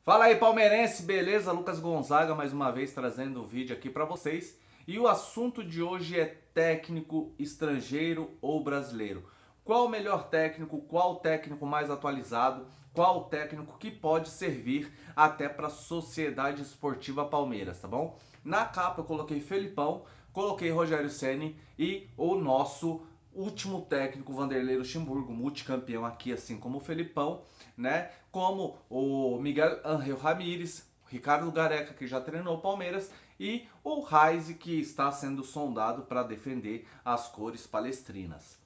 Fala aí, palmeirense, beleza? Lucas Gonzaga mais uma vez trazendo o vídeo aqui para vocês. E o assunto de hoje é técnico estrangeiro ou brasileiro. Qual o melhor técnico? Qual o técnico mais atualizado? Qual o técnico que pode servir até para a Sociedade Esportiva Palmeiras, tá bom? Na capa eu coloquei Felipão, coloquei Rogério Ceni e o nosso último técnico, Vanderlei Luxemburgo, multicampeão aqui, assim como o Felipão, né? Como o Miguel Ángel Ramírez, Ricardo Gareca, que já treinou o Palmeiras, e o Raize, que está sendo sondado para defender as cores palestrinas.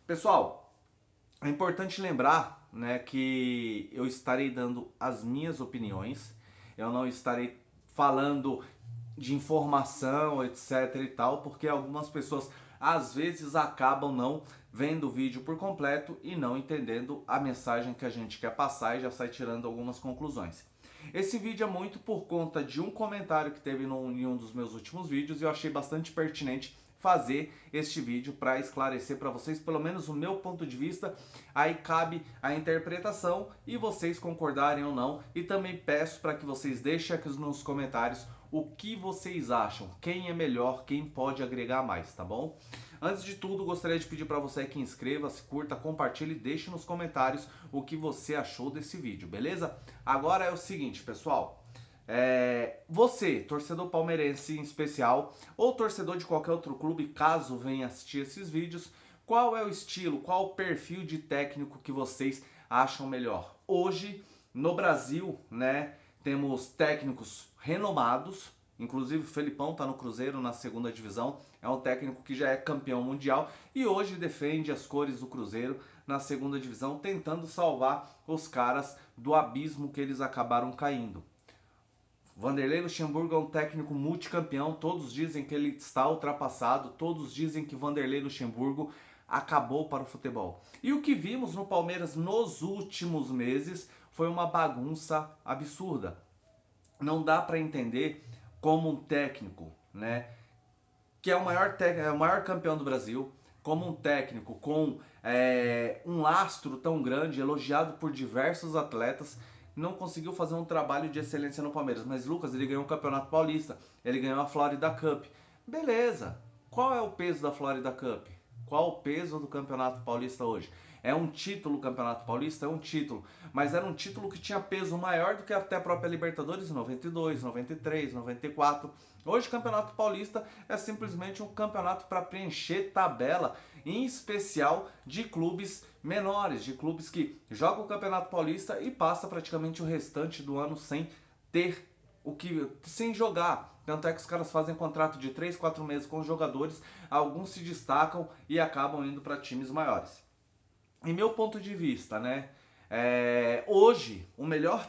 Pessoal, é importante lembrar, né, que eu estarei dando as minhas opiniões, eu não estarei falando de informação, etc e tal, porque algumas pessoas às vezes acabam não vendo o vídeo por completo e não entendendo a mensagem que a gente quer passar e já sai tirando algumas conclusões. Esse vídeo é muito por conta de um comentário que teve em um dos meus últimos vídeos e eu achei bastante pertinente fazer este vídeo para esclarecer para vocês pelo menos o meu ponto de vista. Aí cabe a interpretação e vocês concordarem ou não, e também peço para que vocês deixem aqui nos comentários o que vocês acham, quem é melhor, quem pode agregar mais, tá bom? Antes de tudo, gostaria de pedir para você que inscreva-se, curta, compartilhe e deixe nos comentários o que você achou desse vídeo, beleza? Agora é o seguinte, pessoal. Você, torcedor palmeirense em especial, ou torcedor de qualquer outro clube, caso venha assistir esses vídeos, qual é o estilo, qual o perfil de técnico que vocês acham melhor? Hoje, no Brasil, né, temos técnicos renomados, inclusive o Felipão está no Cruzeiro na segunda divisão, é um técnico que já é campeão mundial e hoje defende as cores do Cruzeiro na segunda divisão, tentando salvar os caras do abismo que eles acabaram caindo. Vanderlei Luxemburgo é um técnico multicampeão, todos dizem que ele está ultrapassado, todos dizem que Vanderlei Luxemburgo acabou para o futebol. E o que vimos no Palmeiras nos últimos meses foi uma bagunça absurda. Não dá para entender como um técnico, né, que é o maior campeão do Brasil, como um técnico com um lastro tão grande, elogiado por diversos atletas, não conseguiu fazer um trabalho de excelência no Palmeiras. Mas Lucas, ele ganhou o Campeonato Paulista, ele ganhou a Florida Cup. Beleza, qual é o peso da Florida Cup? Qual o peso do Campeonato Paulista hoje? É um título o Campeonato Paulista? É um título. Mas era um título que tinha peso maior do que até a própria Libertadores em 92, 93, 94. Hoje o Campeonato Paulista é simplesmente um campeonato para preencher tabela, em especial de clubes menores, de clubes que jogam o Campeonato Paulista e passa praticamente o restante do ano sem jogar. Tanto é que os caras fazem contrato de 3, 4 meses com os jogadores, alguns se destacam e acabam indo para times maiores. Em meu ponto de vista, né? Hoje, o melhor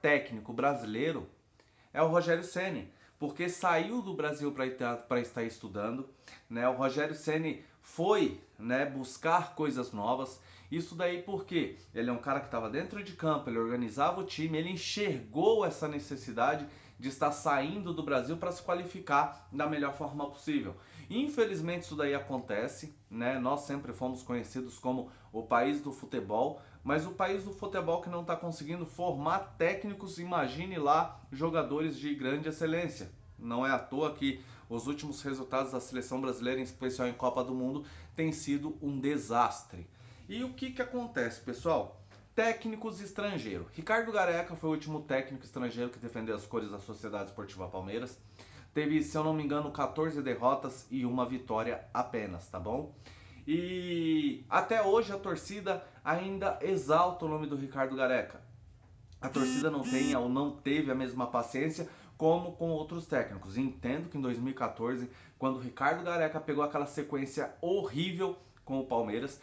técnico brasileiro é o Rogério Ceni, porque saiu do Brasil para estar estudando, né? O Rogério Ceni foi, né, buscar coisas novas. Isso daí porque ele é um cara que estava dentro de campo, ele organizava o time, ele enxergou essa necessidade de estar saindo do Brasil para se qualificar da melhor forma possível. Infelizmente isso daí acontece, né? Nós sempre fomos conhecidos como o país do futebol, mas o país do futebol que não está conseguindo formar técnicos, imagine lá jogadores de grande excelência. Não é à toa que os últimos resultados da seleção brasileira, em especial em Copa do Mundo, têm sido um desastre. E o que acontece, pessoal? Técnicos estrangeiros. Ricardo Gareca foi o último técnico estrangeiro que defendeu as cores da Sociedade Esportiva Palmeiras. Teve, se eu não me engano, 14 derrotas e uma vitória apenas, tá bom? E até hoje a torcida ainda exalta o nome do Ricardo Gareca. A torcida não tem ou não teve a mesma paciência como com outros técnicos. E entendo que em 2014, quando o Ricardo Gareca pegou aquela sequência horrível com o Palmeiras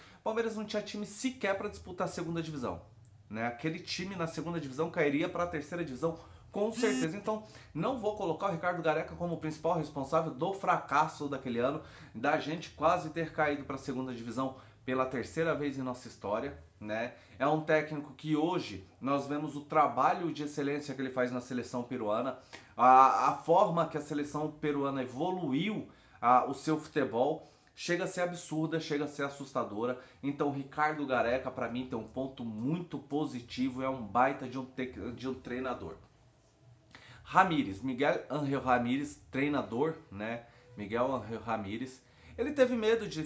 não tinha time sequer para disputar a segunda divisão. Né? Aquele time na segunda divisão cairia para a terceira divisão com certeza. Então, não vou colocar o Ricardo Gareca como o principal responsável do fracasso daquele ano, da gente quase ter caído para a segunda divisão pela terceira vez em nossa história, né? É um técnico que hoje nós vemos o trabalho de excelência que ele faz na seleção peruana, a forma que a seleção peruana evoluiu o seu futebol. chega a ser absurda, chega a ser assustadora. Então, Ricardo Gareca, para mim, tem um ponto muito positivo, é um baita de um treinador. Ramírez, Miguel Ángel Ramírez, treinador, né? Miguel Ángel Ramírez, ele teve medo de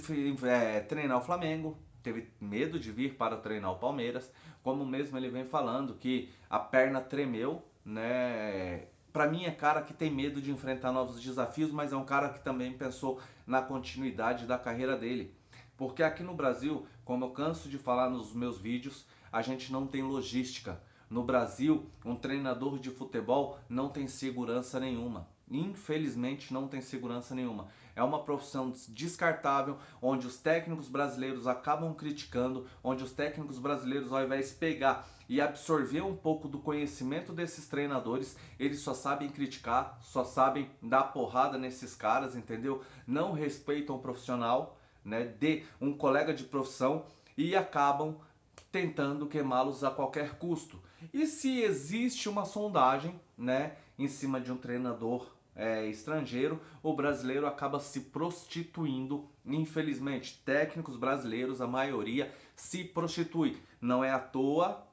treinar o Flamengo, teve medo de vir para treinar o Palmeiras, como mesmo ele vem falando que a perna tremeu, né? Para mim é cara que tem medo de enfrentar novos desafios, mas é um cara que também pensou na continuidade da carreira dele. Porque aqui no Brasil, como eu canso de falar nos meus vídeos, a gente não tem logística. No Brasil, um treinador de futebol não tem segurança nenhuma. Infelizmente, não tem segurança nenhuma. É uma profissão descartável, onde os técnicos brasileiros acabam criticando, onde os técnicos brasileiros, ao invés de pegar e absorver um pouco do conhecimento desses treinadores, eles só sabem criticar, só sabem dar porrada nesses caras, entendeu? Não respeitam o profissional, né, de um colega de profissão e acabam tentando queimá-los a qualquer custo. E se existe uma sondagem, né, em cima de um treinador estrangeiro, o brasileiro acaba se prostituindo, infelizmente. Técnicos brasileiros, a maioria, se prostitui. Não é à toa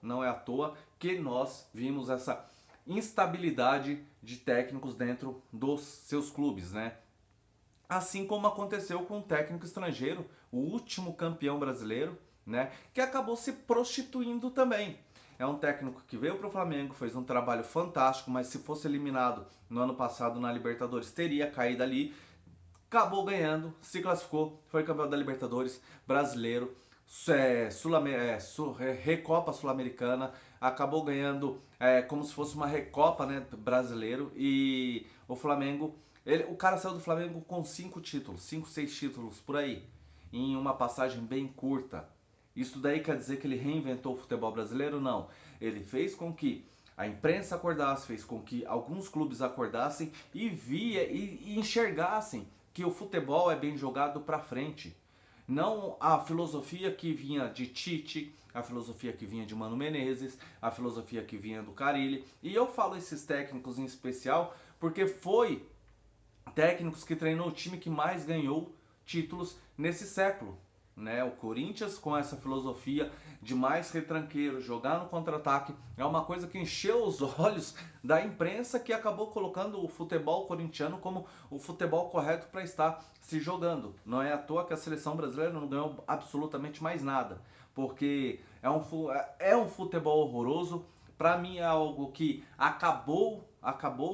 que nós vimos essa instabilidade de técnicos dentro dos seus clubes, né? Assim como aconteceu com um técnico estrangeiro, o último campeão brasileiro, né, que acabou se prostituindo também. É um técnico que veio para o Flamengo, fez um trabalho fantástico, mas se fosse eliminado no ano passado na Libertadores, teria caído ali. Acabou ganhando, se classificou, foi campeão da Libertadores, brasileiro, Recopa Sul-Americana, acabou ganhando como se fosse uma Recopa, né, brasileiro, e o Flamengo, o cara saiu do Flamengo com 5 títulos, 5, 6 títulos por aí, em uma passagem bem curta. Isso daí quer dizer que ele reinventou o futebol brasileiro? Não. Ele fez com que a imprensa acordasse, fez com que alguns clubes acordassem e enxergassem que o futebol é bem jogado para frente. Não a filosofia que vinha de Tite, a filosofia que vinha de Mano Menezes, a filosofia que vinha do Carille. E eu falo esses técnicos em especial porque foi técnicos que treinou o time que mais ganhou títulos nesse século. Né? O Corinthians, com essa filosofia de mais retranqueiro, jogar no contra-ataque, é uma coisa que encheu os olhos da imprensa, que acabou colocando o futebol corintiano como o futebol correto para estar se jogando. Não é à toa que a seleção brasileira não ganhou absolutamente mais nada, porque é um futebol horroroso. Para mim é algo que acabou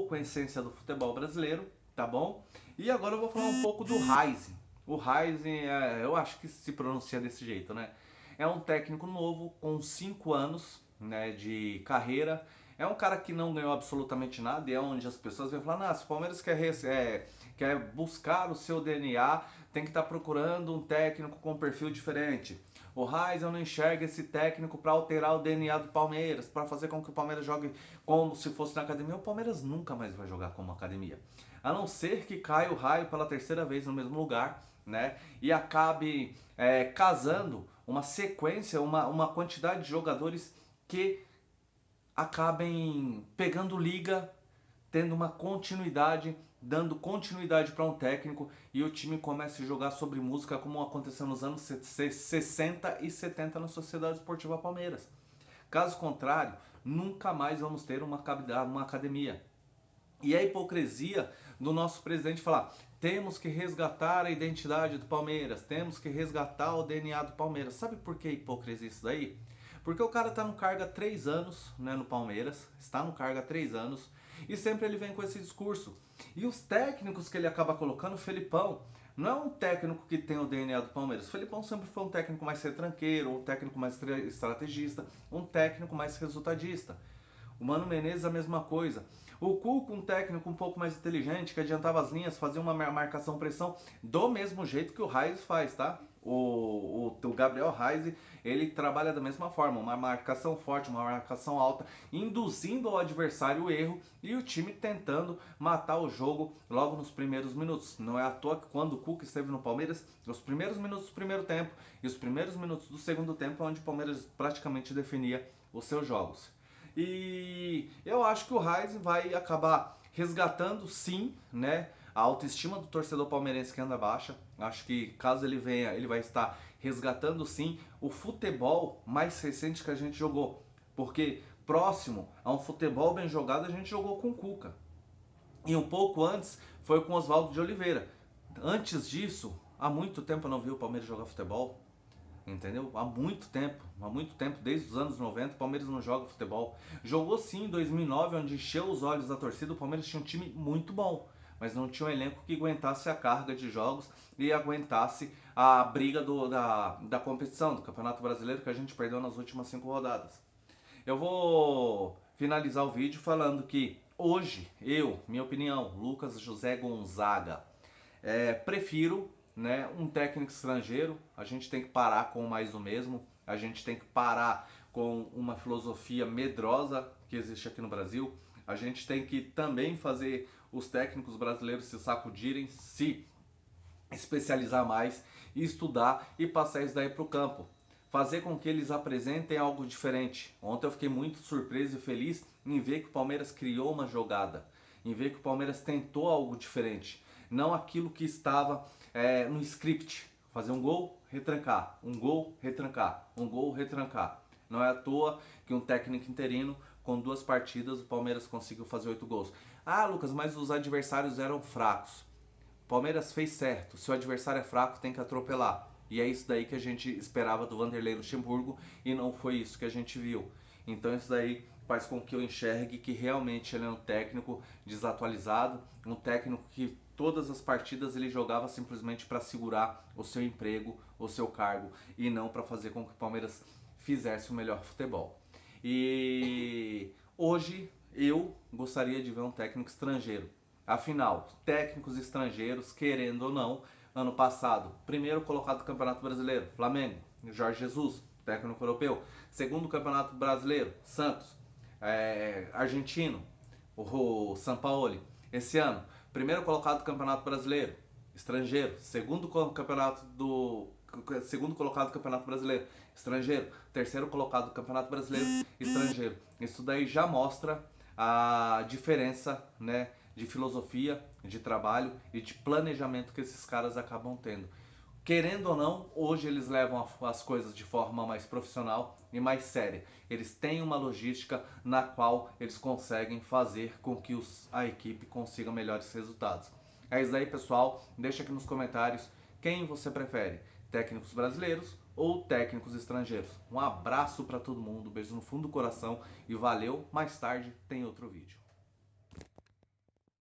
com a essência do futebol brasileiro, tá bom? E agora eu vou falar um pouco do Rising. O Rising, eu acho que se pronuncia desse jeito, né? É um técnico novo, com 5 anos, né, de carreira. É um cara que não ganhou absolutamente nada, e é onde as pessoas vêm falar, se o Palmeiras quer buscar o seu DNA, tem que estar procurando um técnico com um perfil diferente. O Reis, eu não enxergo esse técnico para alterar o DNA do Palmeiras, para fazer com que o Palmeiras jogue como se fosse na academia. O Palmeiras nunca mais vai jogar como academia. A não ser que caia o raio pela terceira vez no mesmo lugar, né? E acabe casando uma sequência, uma quantidade de jogadores que acabem pegando liga, tendo uma continuidade, dando continuidade para um técnico, e o time começa a jogar sobre música como aconteceu nos anos 60 e 70 na Sociedade Esportiva Palmeiras. Caso contrário, nunca mais vamos ter uma academia. E a hipocrisia do nosso presidente falar: temos que resgatar a identidade do Palmeiras, temos que resgatar o DNA do Palmeiras. Sabe por que hipocrisia isso daí? Porque o cara está no cargo há 3 anos, né, no Palmeiras, está no cargo há 3 anos, e sempre ele vem com esse discurso. E os técnicos que ele acaba colocando, o Felipão, não é um técnico que tem o DNA do Palmeiras. O Felipão sempre foi um técnico mais retranqueiro, um técnico mais estrategista, um técnico mais resultadista. O Mano Menezes a mesma coisa. O Cuca, um técnico um pouco mais inteligente, que adiantava as linhas, fazia uma marcação-pressão do mesmo jeito que o Reis faz, tá? O Gabriel Reis, ele trabalha da mesma forma, uma marcação forte, uma marcação alta, induzindo ao adversário o erro e o time tentando matar o jogo logo nos primeiros minutos. Não é à toa que quando o Cuca esteve no Palmeiras, os primeiros minutos do primeiro tempo e os primeiros minutos do segundo tempo, onde o Palmeiras praticamente definia os seus jogos. E eu acho que o Reis vai acabar resgatando, sim, né, A autoestima do torcedor palmeirense que anda baixa. Acho que caso ele venha, ele vai estar resgatando sim o futebol mais recente que a gente jogou. Porque próximo a um futebol bem jogado a gente jogou com o Cuca. E um pouco antes foi com Oswaldo de Oliveira. Antes disso, há muito tempo eu não vi o Palmeiras jogar futebol. Entendeu? Há muito tempo, desde os anos 90, o Palmeiras não joga futebol. Jogou sim em 2009, onde encheu os olhos da torcida. O Palmeiras tinha um time muito bom, mas não tinha um elenco que aguentasse a carga de jogos e aguentasse a briga da competição, do Campeonato Brasileiro, que a gente perdeu nas últimas 5 rodadas. Eu vou finalizar o vídeo falando que hoje, minha opinião, Lucas José Gonzaga, prefiro, né, um técnico estrangeiro. A gente tem que parar com mais do mesmo. A gente tem que parar com uma filosofia medrosa que existe aqui no Brasil. A gente tem que também fazer os técnicos brasileiros se sacudirem, se especializar mais, estudar e passar isso daí para o campo. Fazer com que eles apresentem algo diferente. Ontem eu fiquei muito surpreso e feliz em ver que o Palmeiras criou uma jogada, em ver que o Palmeiras tentou algo diferente. Não aquilo que estava no script. Fazer um gol, retrancar, um gol, retrancar, um gol, retrancar. Não é à toa que um técnico interino, com 2 partidas, o Palmeiras conseguiu fazer 8 gols. Ah, Lucas, mas os adversários eram fracos. O Palmeiras fez certo. Se o adversário é fraco, tem que atropelar. E é isso daí que a gente esperava do Vanderlei Luxemburgo e não foi isso que a gente viu. Então isso daí faz com que eu enxergue que realmente ele é um técnico desatualizado, um técnico que todas as partidas ele jogava simplesmente para segurar o seu emprego, o seu cargo e não para fazer com que o Palmeiras fizesse o melhor futebol. E hoje eu gostaria de ver um técnico estrangeiro. Afinal, técnicos estrangeiros, querendo ou não, ano passado, primeiro colocado do Campeonato Brasileiro, Flamengo, Jorge Jesus, técnico europeu. Segundo Campeonato Brasileiro, Santos. Argentino, o Sampaoli. Esse ano, primeiro colocado do Campeonato Brasileiro, estrangeiro. Segundo colocado do Campeonato Brasileiro, estrangeiro. Terceiro colocado do Campeonato Brasileiro, estrangeiro. Isso daí já mostra a diferença, né, de filosofia, de trabalho e de planejamento que esses caras acabam tendo. Querendo ou não, hoje eles levam as coisas de forma mais profissional e mais séria. Eles têm uma logística na qual eles conseguem fazer com que a equipe consiga melhores resultados. É isso aí, pessoal. Deixa aqui nos comentários quem você prefere, técnicos brasileiros ou técnicos estrangeiros. Um abraço para todo mundo, beijo no fundo do coração e valeu. Mais tarde tem outro vídeo.